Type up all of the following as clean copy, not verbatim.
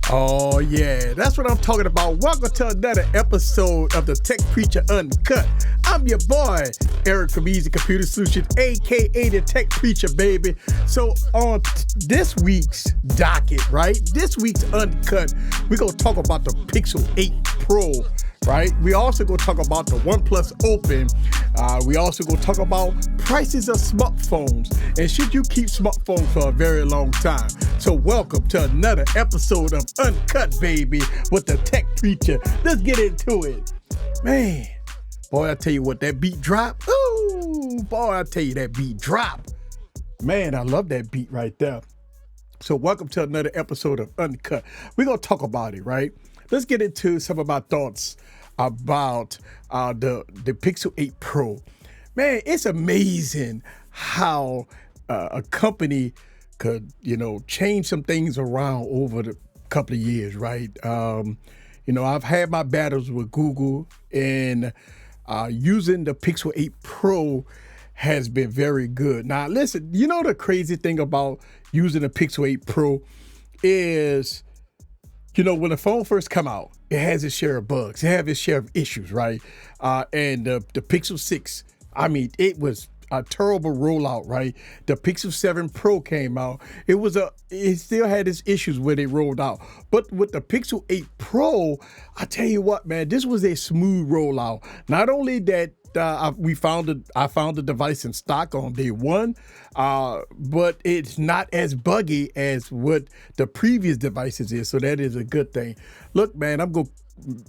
Oh, yeah, that's what I'm talking about. Welcome to another episode of the Tech Preacher Uncut. I'm your boy, Eric from eazycomputersolution, a.k.a. the Tech Preacher, baby. So on this week's docket, right, this week's Uncut, we're going to talk about the Pixel 8 Pro, right? We also going to talk about the Oneplus Open. We also going to talk about prices of smartphones and should you keep smartphones for a very long time. So welcome to another episode of Uncut, baby, with the Tech Preacher. Let's get into it. Man, boy, I tell you what, that beat drop. Ooh, boy, I tell you that beat drop. Man, I love that beat right there. So welcome to another episode of Uncut. We're going to talk about it, right? Let's get into some of my thoughts about the Pixel 8 Pro. Man, it's amazing how a company could, change some things around over the couple of years, right? I've had my battles with Google, and using the Pixel 8 Pro has been very good. Now, listen, the crazy thing about using the Pixel 8 Pro is, when the phone first come out, it has its share of bugs. It has its share of issues, right? And the Pixel 6, it was a terrible rollout, right? The Pixel 7 Pro came out. It still had its issues when it rolled out. But with the Pixel 8 Pro, I tell you what, man, this was a smooth rollout. Not only that, I found the device in stock on day one, but it's not as buggy as what the previous devices is. So that is a good thing. Look, man, I'm going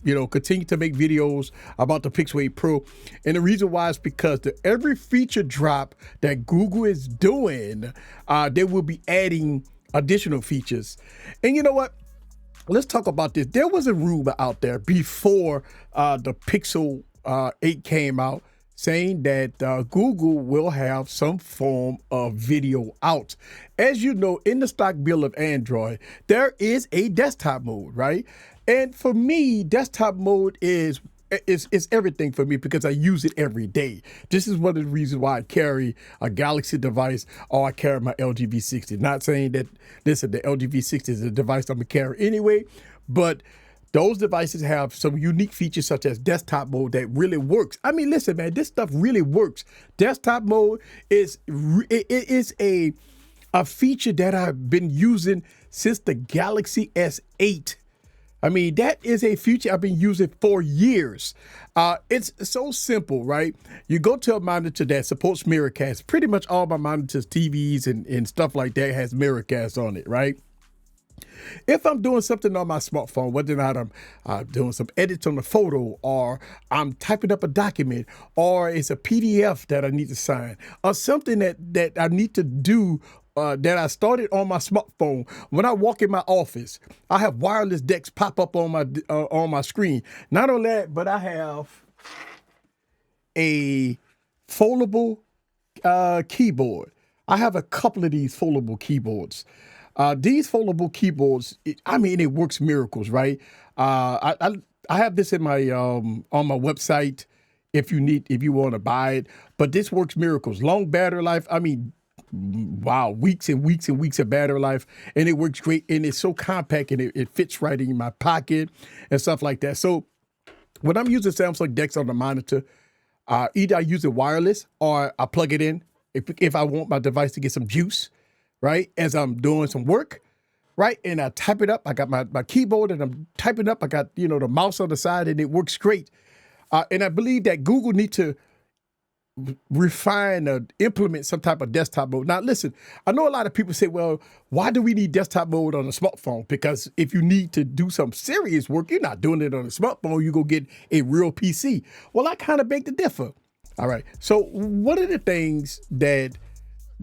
to continue to make videos about the Pixel 8 Pro. And the reason why is because every feature drop that Google is doing, they will be adding additional features. And you know what? Let's talk about this. There was a rumor out there before the Pixel 8 came out saying that Google will have some form of video out. As you know, in the stock build of Android, there is a desktop mode, right? And for me, desktop mode is everything for me because I use it every day. This is one of the reasons why I carry a Galaxy device or I carry my LG V60. Not saying that, listen, the LG V60 is a device I'm going to carry anyway, but those devices have some unique features such as desktop mode that really works. Listen, man, this stuff really works. Desktop mode is a feature that I've been using since the Galaxy S8. That is a feature I've been using for years. It's so simple, right? You go to a monitor that supports Miracast. Pretty much all my monitors, TVs, and stuff like that has Miracast on it, right? If I'm doing something on my smartphone, whether or not I'm doing some edits on the photo, or I'm typing up a document, or it's a PDF that I need to sign, or something that I need to do that I started on my smartphone. When I walk in my office, I have wireless decks pop up on my screen. Not only that, but I have a foldable keyboard. I have a couple of these foldable keyboards. These foldable keyboards, it works miracles, right? I have this in my on my website if you want to buy it. But this works miracles. Long battery life. Wow, weeks and weeks and weeks of battery life, and it works great. And it's so compact, and it fits right in my pocket and stuff like that. So when I'm using Samsung DeX on the monitor, either I use it wireless or I plug it in if I want my device to get some juice, right, as I'm doing some work, right, and I type it up. I got my keyboard, and I'm typing up. I got, the mouse on the side, and it works great. And I believe that Google needs to refine or implement some type of desktop mode. Now, listen, I know a lot of people say, well, why do we need desktop mode on a smartphone? Because if you need to do some serious work, you're not doing it on a smartphone. You go get a real PC. Well, I kind of beg to differ. All right. So one of the things that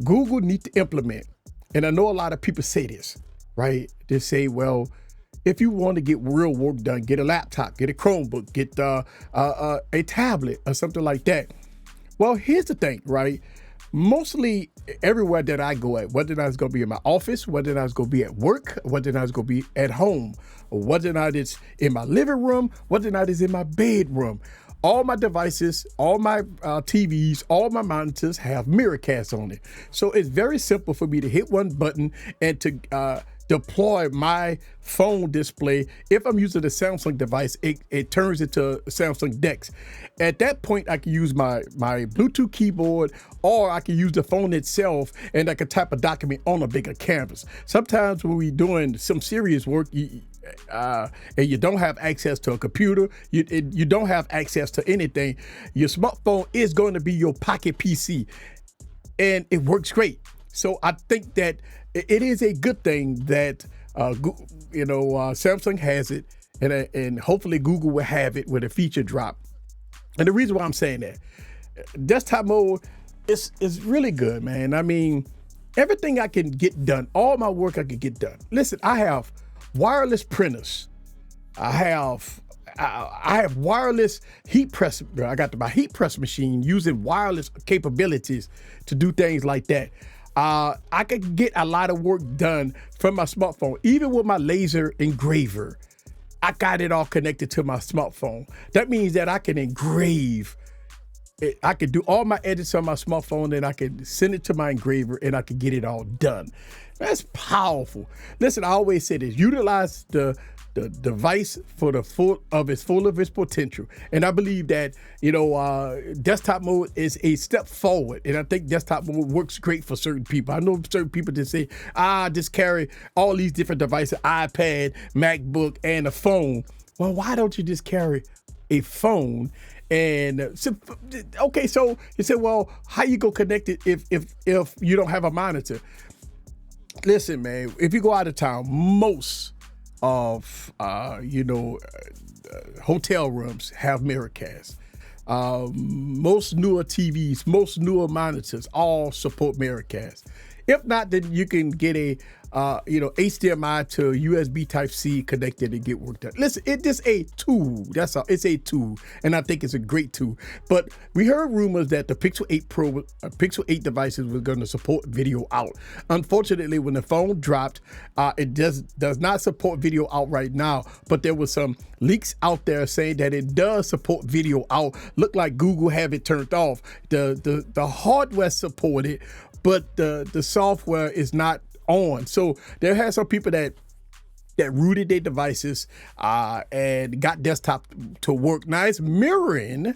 Google needs to implement, and I know a lot of people say this, right? They say, well, if you want to get real work done, get a laptop, get a Chromebook, get a tablet or something like that. Well, here's the thing, right? Mostly everywhere that I go at, whether or not it's going to be in my office, whether or not it's going to be at work, whether or not it's going to be at home, or whether or not it's in my living room, whether or not it's in my bedroom, all my devices, all my TVs, all my monitors have Miracast on it. So it's very simple for me to hit one button and to deploy my phone display. If I'm using a Samsung device, it turns into Samsung DeX. At that point, I can use my Bluetooth keyboard, or I can use the phone itself, and I can type a document on a bigger canvas. Sometimes when we're doing some serious work, and you don't have access to a computer, you don't have access to anything, your smartphone is going to be your pocket PC, and it works great. So I think that it is a good thing that Samsung has it, and hopefully Google will have it with a feature drop. And the reason why I'm saying that, desktop mode is really good, man. I mean, everything I can get done, all my work I can get done. Listen, I have wireless printers. I have wireless heat press. I got my heat press machine using wireless capabilities to do things like that. I could get a lot of work done from my smartphone, even with my laser engraver. I got it all connected to my smartphone. That means that I can engrave. I can do all my edits on my smartphone, and I can send it to my engraver, and I can get it all done. That's powerful. Listen, I always say this: utilize the device for the full of its potential. And I believe that, desktop mode is a step forward. And I think desktop mode works great for certain people. I know certain people that say, just carry all these different devices, iPad, MacBook, and a phone. Well, why don't you just carry a phone? And so you say, well, how you gonna connect it if you don't have a monitor? Listen, man, if you go out of town, most of hotel rooms have Miracast. Most newer TVs, most newer monitors all support Miracast. If not, then you can get a HDMI to USB Type-C connected and get work done. Listen, it's just a tool. That's all. It's a tool, and I think it's a great tool. But we heard rumors that the Pixel 8 Pro, Pixel 8 devices were going to support video out. Unfortunately, when the phone dropped, it does not support video out right now. But there was some leaks out there saying that it does support video out. Look like Google have it turned off. The hardware supported, but the software is not on. So there has some people that rooted their devices and got desktop to work. Now it's mirroring,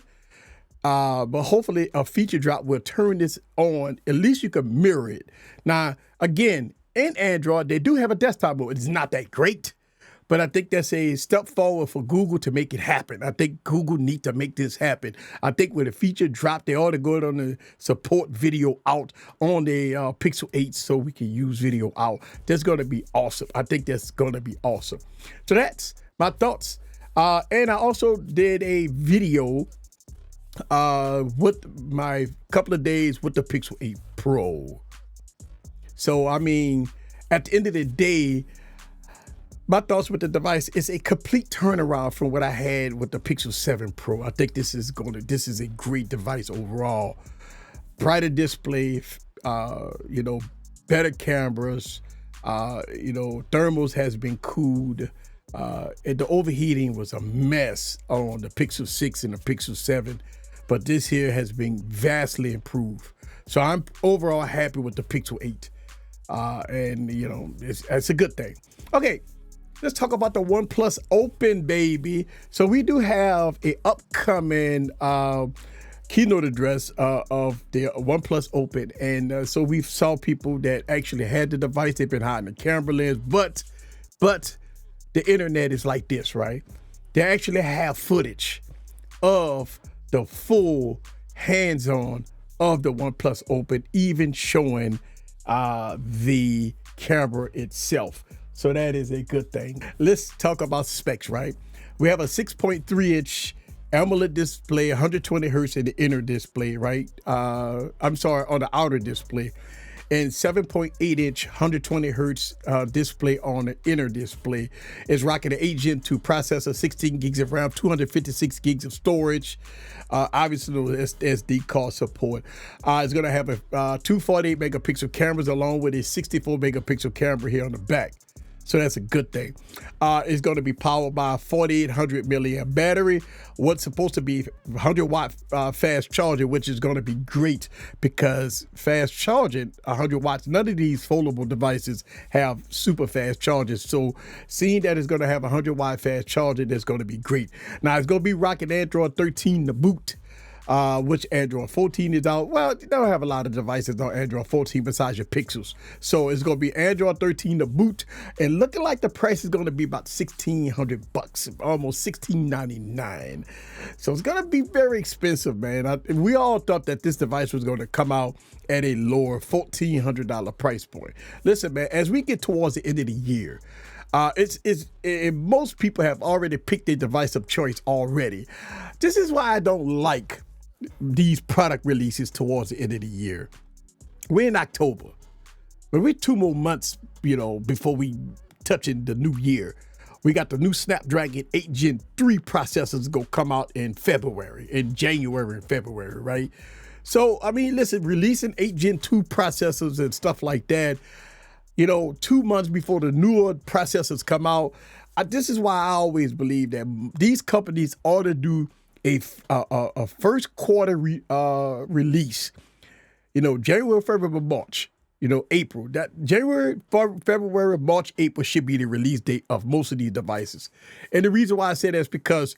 but hopefully a feature drop will turn this on. At least you can mirror it. Now, again, in Android, they do have a desktop mode. It's not that great, but I think that's a step forward for Google to make it happen. I think Google need to make this happen. I think with a feature drop, they ought to go on the support video out on the Pixel 8 so we can use video out. That's going to be awesome. I think that's going to be awesome. So that's my thoughts. And I also did a video with my couple of days with the Pixel 8 Pro. So, I mean, at the end of the day, my thoughts with the device is a complete turnaround from what I had with the Pixel 7 Pro. I think this is a great device overall. Brighter display, better cameras, thermals has been cooled. And the overheating was a mess on the Pixel 6 and the Pixel 7, but this here has been vastly improved. So I'm overall happy with the Pixel 8. And it's a good thing. Okay. Let's talk about the OnePlus Open, baby. So we do have a upcoming keynote address of the OnePlus Open. And so we saw people that actually had the device. They've been hiding the camera lens, but the internet is like this, right? They actually have footage of the full hands-on of the OnePlus Open, even showing the camera itself. So that is a good thing. Let's talk about specs, right? We have a 6.3-inch AMOLED display, 120 hertz in the inner display, right? On the outer display. And 7.8-inch, 120 hertz display on the inner display. It's rocking an 8 Gen 2 processor, 16 gigs of RAM, 256 gigs of storage. Obviously, SD card support. It's going to have two 48 megapixel cameras along with a 64 megapixel camera here on the back. So that's a good thing. It's going to be powered by a 4,800 milliamp battery. What's supposed to be 100-watt fast charging, which is going to be great because fast charging, 100 watts, none of these foldable devices have super fast chargers. So seeing that it's going to have 100-watt fast charging, that's going to be great. Now, it's going to be rocking Android 13 to boot. Which Android 14 is out. Well, you don't have a lot of devices on Android 14 besides your Pixels. So it's going to be Android 13 to boot, and looking like the price is going to be about $1,600, almost $1,699. So it's going to be very expensive, man. We all thought that this device was going to come out at a lower $1,400 price point. Listen, man, as we get towards the end of the year, most people have already picked their device of choice already. This is why I don't like these product releases towards the end of the year. We're in October, but we're 2 more months, before we touch in the new year. We got the new Snapdragon 8 Gen 3 processors going to come out in January and February, right? So, listen, releasing 8 Gen 2 processors and stuff like that, 2 months before the newer processors come out. This is why I always believe that these companies ought to do a first quarter release. January, February, March. April. That January, February, March, April should be the release date of most of these devices. And the reason why I say that is because,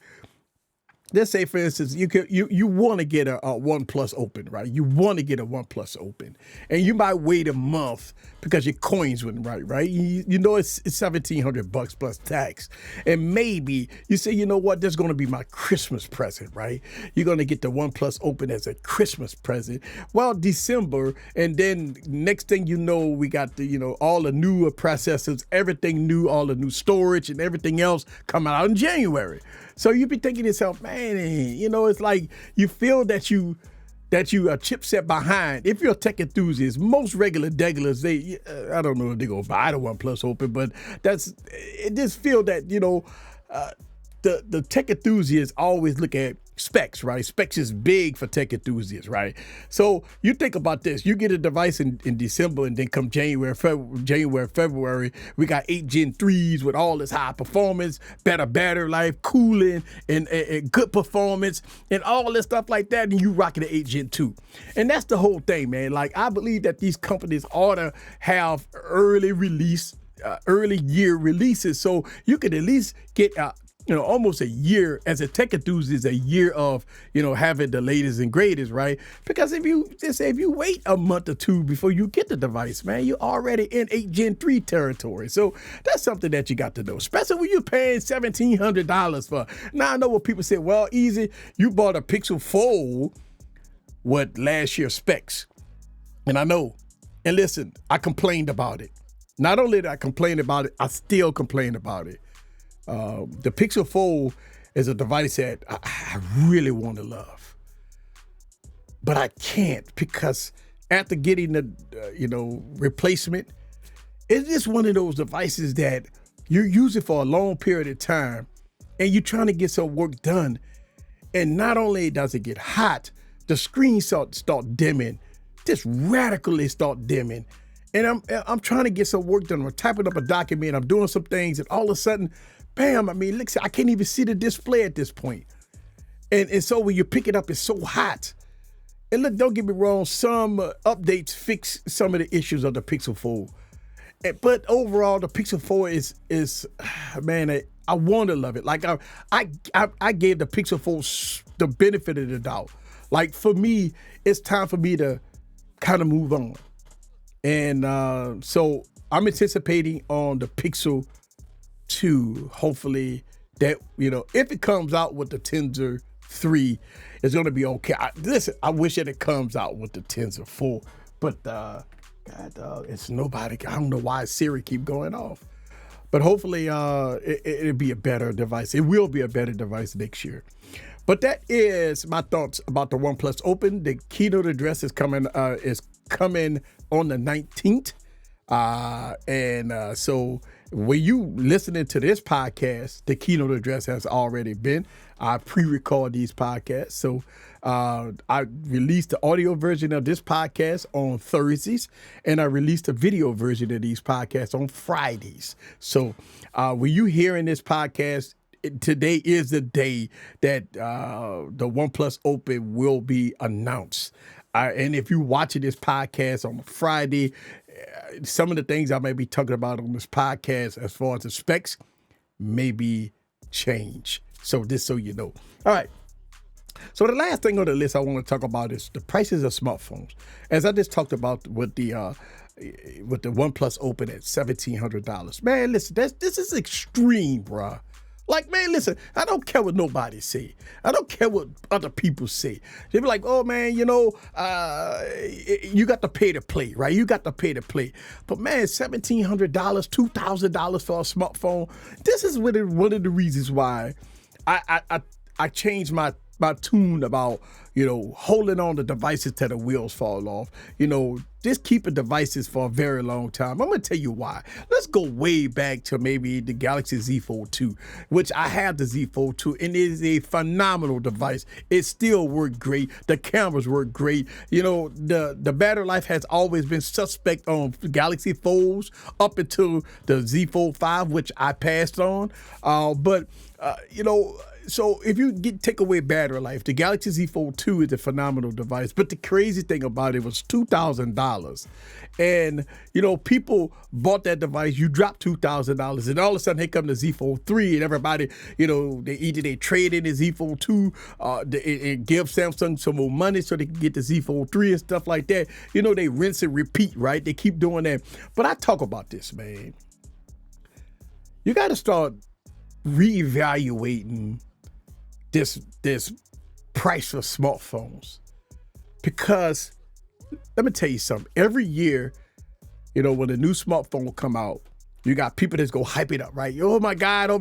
let's say, for instance, you want to get a Oneplus Open, right? You want to get a Oneplus Open, and you might wait a month because your coins wouldn't right? It's $1,700 plus tax, and maybe you say, you know what, that's going to be my Christmas present, right? You're going to get the Oneplus Open as a Christmas present. Well, December, and then next thing you know, we got the all the newer processors, everything new, all the new storage and everything else coming out in January. So you be thinking to yourself, man, it's like you feel that you a chipset behind. If you're a tech enthusiast, most regular degulars, I don't know if they're going to buy the OnePlus Open, but it just feel that, the tech enthusiasts always look at specs, right? Specs is big for tech enthusiasts, right? So you think about this. You get a device in December, and then come January, February, we got 8 Gen 3s with all this high performance, better battery life, cooling, and good performance, and all this stuff like that, and you rocking the 8 Gen 2. And that's the whole thing, man. Like, I believe that these companies ought to have early year releases, so you could at least get almost a year as a tech enthusiast, a year of, having the latest and greatest, right? Because if you wait a month or two before you get the device, man, you're already in 8 Gen 3 territory. So that's something that you got to know, especially when you're paying $1,700 for. Now I know what people say, well, easy, you bought a Pixel Fold with last year's specs. And I know, and listen, I complained about it. Not only did I complain about it, I still complain about it. The Pixel Fold is a device that I really want to love, but I can't, because after getting the replacement, it's just one of those devices that you use it for a long period of time, and you're trying to get some work done, and not only does it get hot, the screen start dimming, just radically start dimming, and I'm trying to get some work done. I'm typing up a document, I'm doing some things, and all of a sudden, bam, look, I can't even see the display at this point. And so when you pick it up, it's so hot. And look, don't get me wrong, some updates fix some of the issues of the Pixel Fold. But overall, the Pixel Fold is man, I want to love it. Like, I gave the Pixel Fold the benefit of the doubt. Like, for me, it's time for me to kind of move on. And so I'm anticipating on the Pixel 2, hopefully, that, if it comes out with the Tensor 3, it's going to be okay. Listen, I wish that it comes out with the Tensor 4, but it's nobody. I don't know why Siri keep going off. But hopefully it'll be a better device. It will be a better device next year. But that is my thoughts about the OnePlus Open. The keynote address is coming on the 19th. So when you listening to this podcast, the keynote address has already been. I pre-record these podcasts. So I released the audio version of this podcast on Thursdays, and I released the video version of these podcasts on Fridays. So when you hearing this podcast, today is the day that the OnePlus Open will be announced. And if you're watching this podcast on Friday, some of the things I may be talking about on this podcast as far as the specs may be changed. So just so you know. All right. So the last thing on the list I want to talk about is the prices of smartphones. As I just talked about with the OnePlus Open at $1,700. Man, listen, this is extreme, bruh. Like, man, listen, I don't care what nobody say. I don't care what other people say. They be like, oh, man, you got to pay to play, right? You got to pay to play. But, man, $1,700, $2,000 for a smartphone. This is one of the reasons why I changed my tune about, holding on to devices till the wheels fall off. Just keeping devices for a very long time. I'm going to tell you why. Let's go way back to maybe the Galaxy Z Fold 2, which I have the Z Fold 2, and it is a phenomenal device. It still worked great. The cameras work great. The battery life has always been suspect on Galaxy Folds up until the Z Fold 5, which I passed on. So if you take away battery life, the Galaxy Z Fold 2 is a phenomenal device. But the crazy thing about it was $2,000. And, people bought that device. You drop $2,000. And all of a sudden, here come the Z Fold 3. And everybody, they trade in the Z Fold 2 and give Samsung some more money so they can get the Z Fold 3 and stuff like that. They rinse and repeat, right? They keep doing that. But I talk about this, man. You got to start reevaluating this price for smartphones, because let me tell you something. Every year, when a new smartphone will come out, you got people that's go hype it up, right? Oh my God,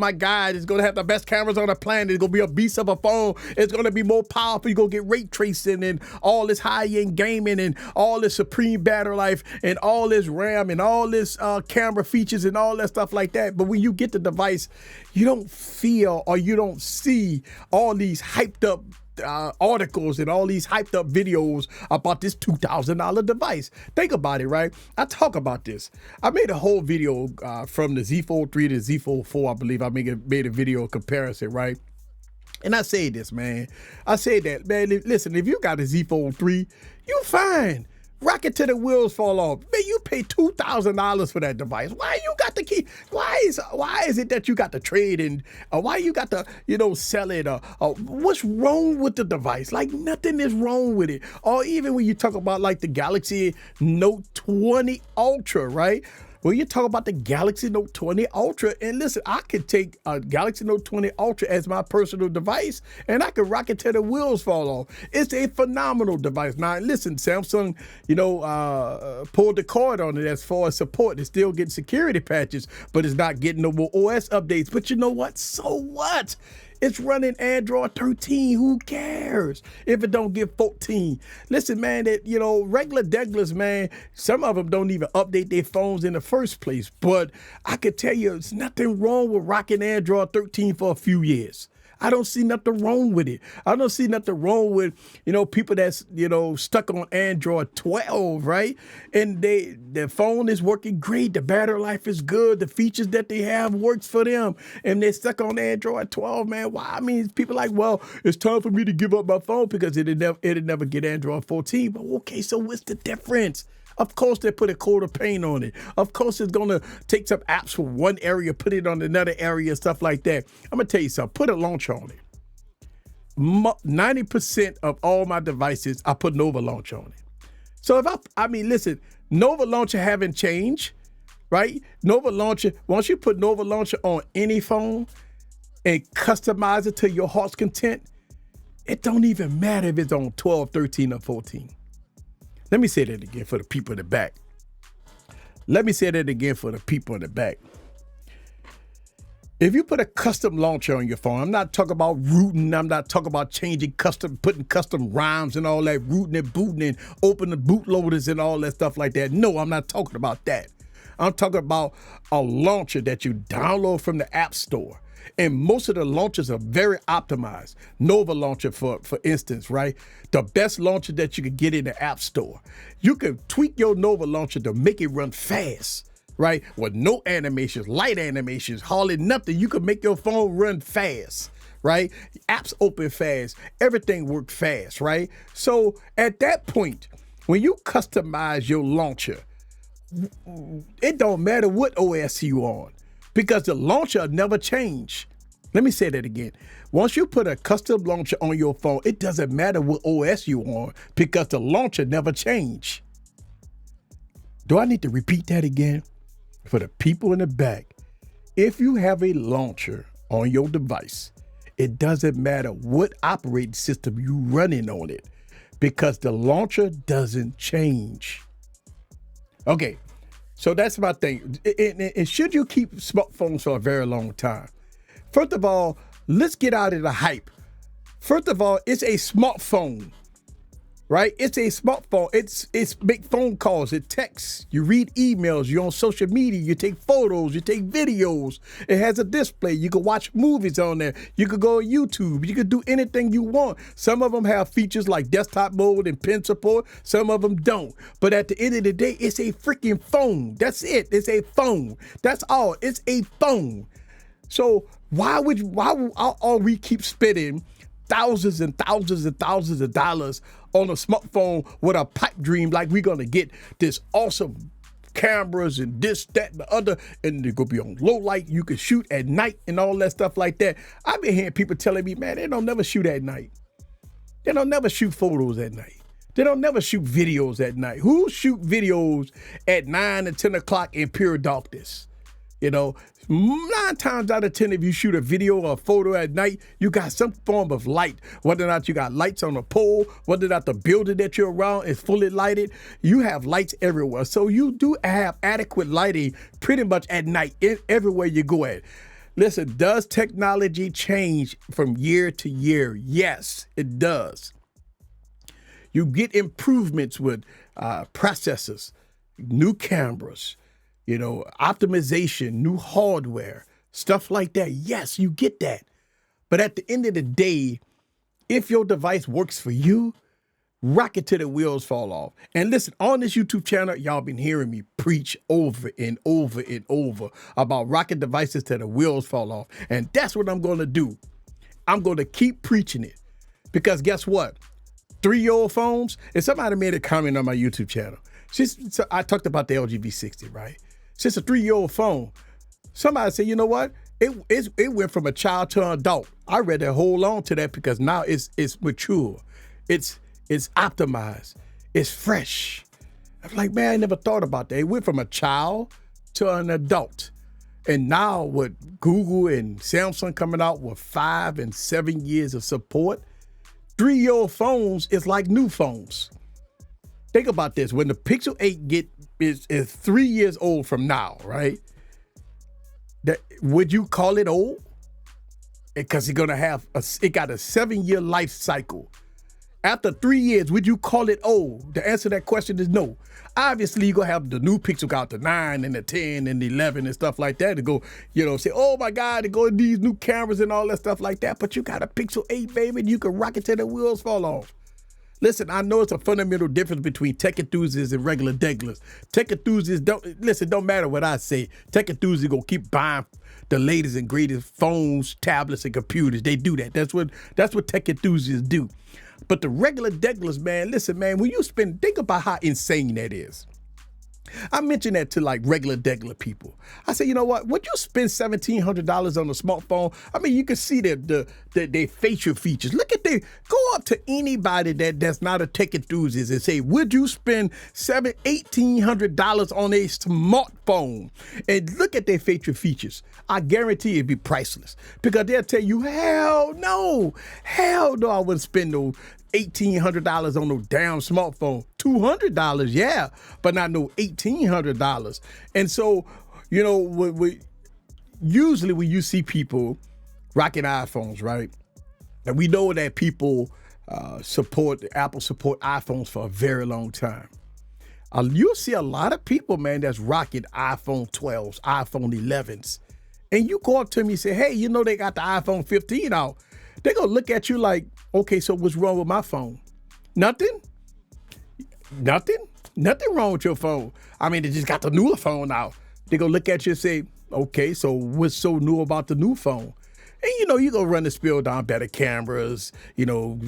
it's gonna have the best cameras on the planet. It's gonna be a beast of a phone. It's gonna be more powerful. You're gonna get ray tracing and all this high-end gaming and all this supreme battery life and all this RAM and all this camera features and all that stuff like that. But when you get the device, you don't feel or you don't see all these hyped up articles and all these hyped up videos about this $2,000 device. Think about it, right? I talk about this. I made a whole video from the Z Fold 3 to Z Fold 4, I believe. I made a video comparison, right? And I say this, man. I say that, man, listen, if you got a Z Fold 3, you fine. Rock it till the wheels fall off. Man, you pay $2,000 for that device. Why you got to keep? Why is it that you got to trade and why you got to sell it? What's wrong with the device? Like, nothing is wrong with it. Or even when you talk about like the Galaxy Note 20 Ultra, right? When you talk about the Galaxy Note 20 Ultra, and listen, I could take a Galaxy Note 20 Ultra as my personal device, and I could rock it till the wheels fall off. It's a phenomenal device. Now, listen, Samsung, pulled the cord on it as far as support. It's still getting security patches, but it's not getting no more OS updates. But you know what? So what? It's running Android 13. Who cares if it don't get 14? Listen, man, that regular deglers, man, some of them don't even update their phones in the first place. But I could tell you, there's nothing wrong with rocking Android 13 for a few years. I don't see nothing wrong with it. I don't see nothing wrong with, people that's, stuck on Android 12, right? And their phone is working great. The battery life is good. The features that they have works for them. And they're stuck on Android 12, man. Why? I mean, people are like, well, it's time for me to give up my phone because it'll never get Android 14. But okay, so what's the difference? Of course, they put a coat of paint on it. Of course, it's going to take some apps from one area, put it on another area, stuff like that. I'm going to tell you something. Put a launcher on it. 90% of all my devices, I put Nova Launcher on it. So listen, Nova Launcher haven't changed, right? Nova Launcher, once you put Nova Launcher on any phone and customize it to your heart's content, it don't even matter if it's on 12, 13, or 14. Let me say that again for the people in the back. If you put a custom launcher on your phone, I'm not talking about rooting. I'm not talking about putting custom ROMs and all that, rooting and booting and opening bootloaders and all that stuff like that. No, I'm not talking about that. I'm talking about a launcher that you download from the App Store. And most of the launchers are very optimized. Nova launcher, for instance, right? The best launcher that you could get in the App Store. You can tweak your Nova launcher to make it run fast, right? With no animations, light animations, hardly nothing. You can make your phone run fast, right? Apps open fast. Everything works fast, right? So at that point, when you customize your launcher, it don't matter what OS you on, because the launcher never change. Let me say that again. Once you put a custom launcher on your phone, it doesn't matter what OS you on, because the launcher never change. Do I need to repeat that again? For the people in the back, if you have a launcher on your device, it doesn't matter what operating system you running on it, because the launcher doesn't change. Okay, so that's my thing. And should you keep smartphones for a very long time? First of all, let's get out of the hype. First of all, it's a smartphone, right? It's a smartphone. It's make phone calls, it texts, you read emails, you're on social media, you take photos, you take videos. It has a display. You can watch movies on there. You could go on YouTube. You could do anything you want. Some of them have features like desktop mode and pen support. Some of them don't. But at the end of the day, it's a freaking phone. That's it. It's a phone. That's all. It's a phone. So why are we keep spending thousands and thousands and thousands of dollars on a smartphone with a pipe dream, like we're gonna get this awesome cameras and this, that, and the other, and they're gonna be on low light, you can shoot at night and all that stuff like that. I've been hearing people telling me, man, they don't never shoot at night. They don't never shoot photos at night. They don't never shoot videos at night. Who shoot videos at 9 and 10 o'clock in pure darkness? You know, 9 times out of 10, if you shoot a video or a photo at night, you got some form of light. Whether or not you got lights on a pole, whether or not the building that you're around is fully lighted, you have lights everywhere. So you do have adequate lighting pretty much at night everywhere you go at. Listen, does technology change from year to year? Yes, it does. You get improvements with processors, new cameras, you know, optimization, new hardware, stuff like that. Yes, you get that. But at the end of the day, if your device works for you, rock it till the wheels fall off. And listen, on this YouTube channel, y'all been hearing me preach over and over and over about rocking devices till the wheels fall off. And that's what I'm going to do. I'm going to keep preaching it. Because guess what? 3-year-old phones, and somebody made a comment on my YouTube channel. So I talked about the LG V60, right? Since a 3-year-old phone, somebody said, you know what? It went from a child to an adult. I read that, hold on to that, because now it's mature. It's optimized. It's fresh. I'm like, man, I never thought about that. It went from a child to an adult. And now with Google and Samsung coming out with 5 and 7 years of support, 3-year-old phones is like new phones. Think about this. When the Pixel 8 is 3 years old from now, right? Would you call it old? Because it's gonna have it got a 7-year life cycle. After 3 years, would you call it old? The answer to that question is no. Obviously, you're gonna have the new Pixel out the 9 and the 10 and the 11 and stuff like that to go, you know, say, oh my God, to go in these new cameras and all that stuff like that. But you got a Pixel 8, baby, and you can rock it till the wheels fall off. Listen, I know it's a fundamental difference between tech enthusiasts and regular degglers. Tech enthusiasts don't matter what I say. Tech enthusiasts gonna keep buying the latest and greatest phones, tablets, and computers. They do that. That's what tech enthusiasts do. But the regular degglers, man, listen, man, when you think about how insane that is. I mentioned that to like regular degular people. I said, you know what? Would you spend $1,700 on a smartphone? I mean, you can see their facial features. Go up to anybody that's not a tech enthusiast and say, would you spend $1,800 on a smartphone? And look at their facial features. I guarantee it'd be priceless, because they'll tell you, hell no, I wouldn't spend no $1,800 on no damn smartphone. $200, yeah, but not no $1,800. And so, you know, usually when you see people rocking iPhones, right? And we know that people Apple support iPhones for a very long time. You'll see a lot of people, man, that's rocking iPhone 12s, iPhone 11s. and you go up to me and say, hey, you know they got the iPhone 15 out. They're going to look at you like, okay, so what's wrong with my phone? Nothing? Nothing wrong with your phone. I mean, they just got the newer phone out. They're going to look at you and say, okay, so what's so new about the new phone? And, you know, you go run the spiel down, better cameras, you know,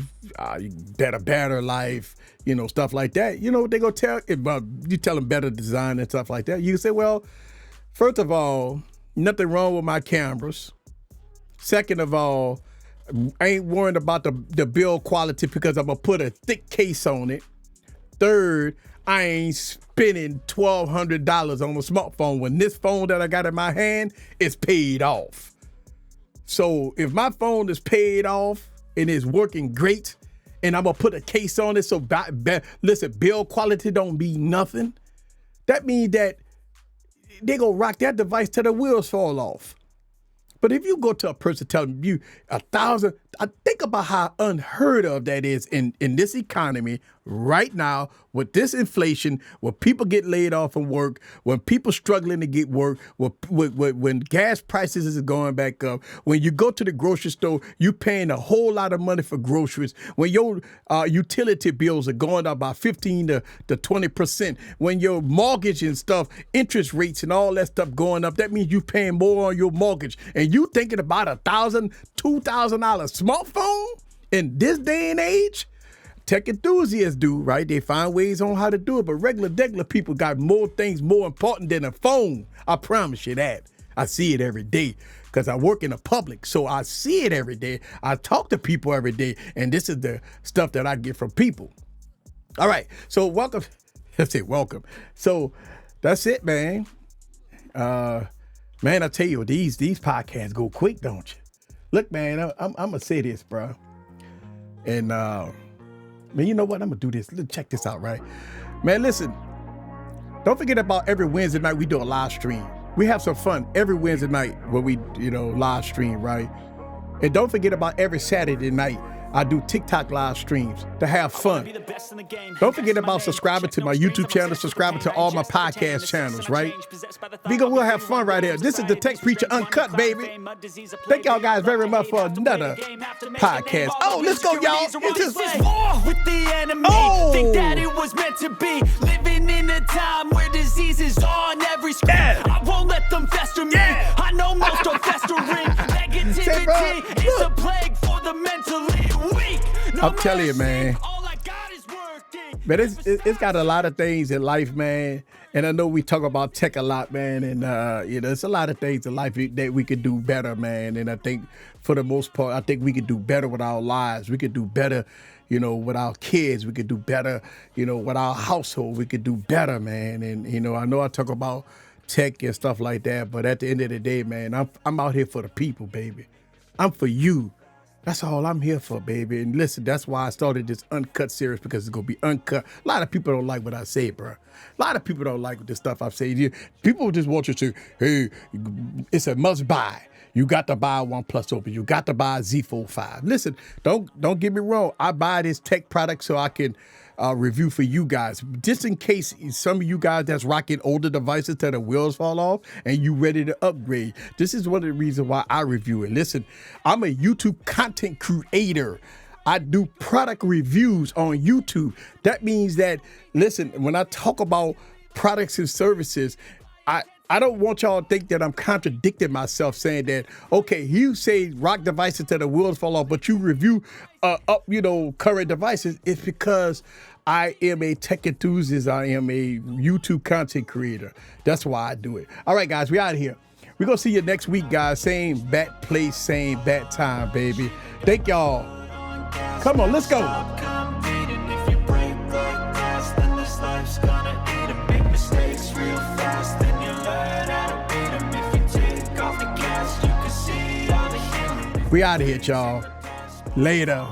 better life, you know, stuff like that. You know, they go tell, you tell them better design and stuff like that. You say, well, first of all, nothing wrong with my cameras. Second of all, I ain't worried about the build quality because I'm going to put a thick case on it. Third, I ain't spending $1,200 on a smartphone when this phone that I got in my hand is paid off. So if my phone is paid off and is working great and I'm going to put a case on it, so listen, build quality don't mean nothing. That means that they going to rock that device till the wheels fall off. But if you go to a person telling you $1,000, think about how unheard of that is in this economy right now with this inflation, when people get laid off from work, when people struggling to get work, when gas prices is going back up, when you go to the grocery store, you paying a whole lot of money for groceries, when your utility bills are going up by 15 to 20%, when your mortgage and stuff, interest rates and all that stuff going up, that means you paying more on your mortgage. And you thinking about $1,000, $2,000 smartphone in this day and age? Tech enthusiasts do, right? They find ways on how to do it, but regular people got more things more important than a phone. I promise you that. I see it every day because I work in the public, so I see it every day. I talk to people every day, and this is the stuff that I get from people. All right, so welcome. Let's say welcome. So that's it, man. Man, I tell you, these podcasts go quick, don't you? Look, man, I'm gonna say this, bro, and man, you know what? I'm going to do this. Check this out, right? Man, listen, don't forget about every Wednesday night we do a live stream. We have some fun every Wednesday night when we, live stream, right? And don't forget about every Saturday night I do TikTok live streams to have fun. Don't forget about subscribing to my YouTube channel, subscribing to all my podcast channels, right? We'll have fun right here. This is the Tech Preacher Uncut, baby. Thank y'all guys very much for another podcast. Oh, let's go, y'all. It's war with the enemy. Think that it was meant to be. Living in a time where disease is on every screen. I won't let them fester me. I know most are festering. Negativity is a plague for the mentally weak. I'm telling you, man. But it's got a lot of things in life, man. And I know we talk about tech a lot, man. And, there's a lot of things in life that we could do better, man. And I think for the most part, I think we could do better with our lives. We could do better, with our kids. We could do better, with our household. We could do better, man. And, I know I talk about tech and stuff like that. But at the end of the day, man, I'm out here for the people, baby. I'm for you. That's all I'm here for, baby. And listen, that's why I started this Uncut series, because it's going to be uncut. A lot of people don't like what I say, bro. A lot of people don't like the stuff I say. People just want you to say, hey, it's a must buy. You got to buy Oneplus Open. You got to buy Z Fold 5. Listen, don't get me wrong. I buy this tech product so I can review for you guys. Just in case some of you guys that's rocking older devices till the wheels fall off and you ready to upgrade. This is one of the reasons why I review it. Listen, I'm a YouTube content creator. I do product reviews on YouTube. That means that, listen, when I talk about products and services, I don't want y'all to think that I'm contradicting myself saying that, okay, you say rock devices till the wheels fall off, but you review current devices. It's because I am a tech enthusiast. I am a YouTube content creator. That's why I do it. All right, guys, we out of here. We're going to see you next week, guys. Same bat place, same bat time, baby. Thank y'all. Come on, let's go. We out of here, y'all. Later.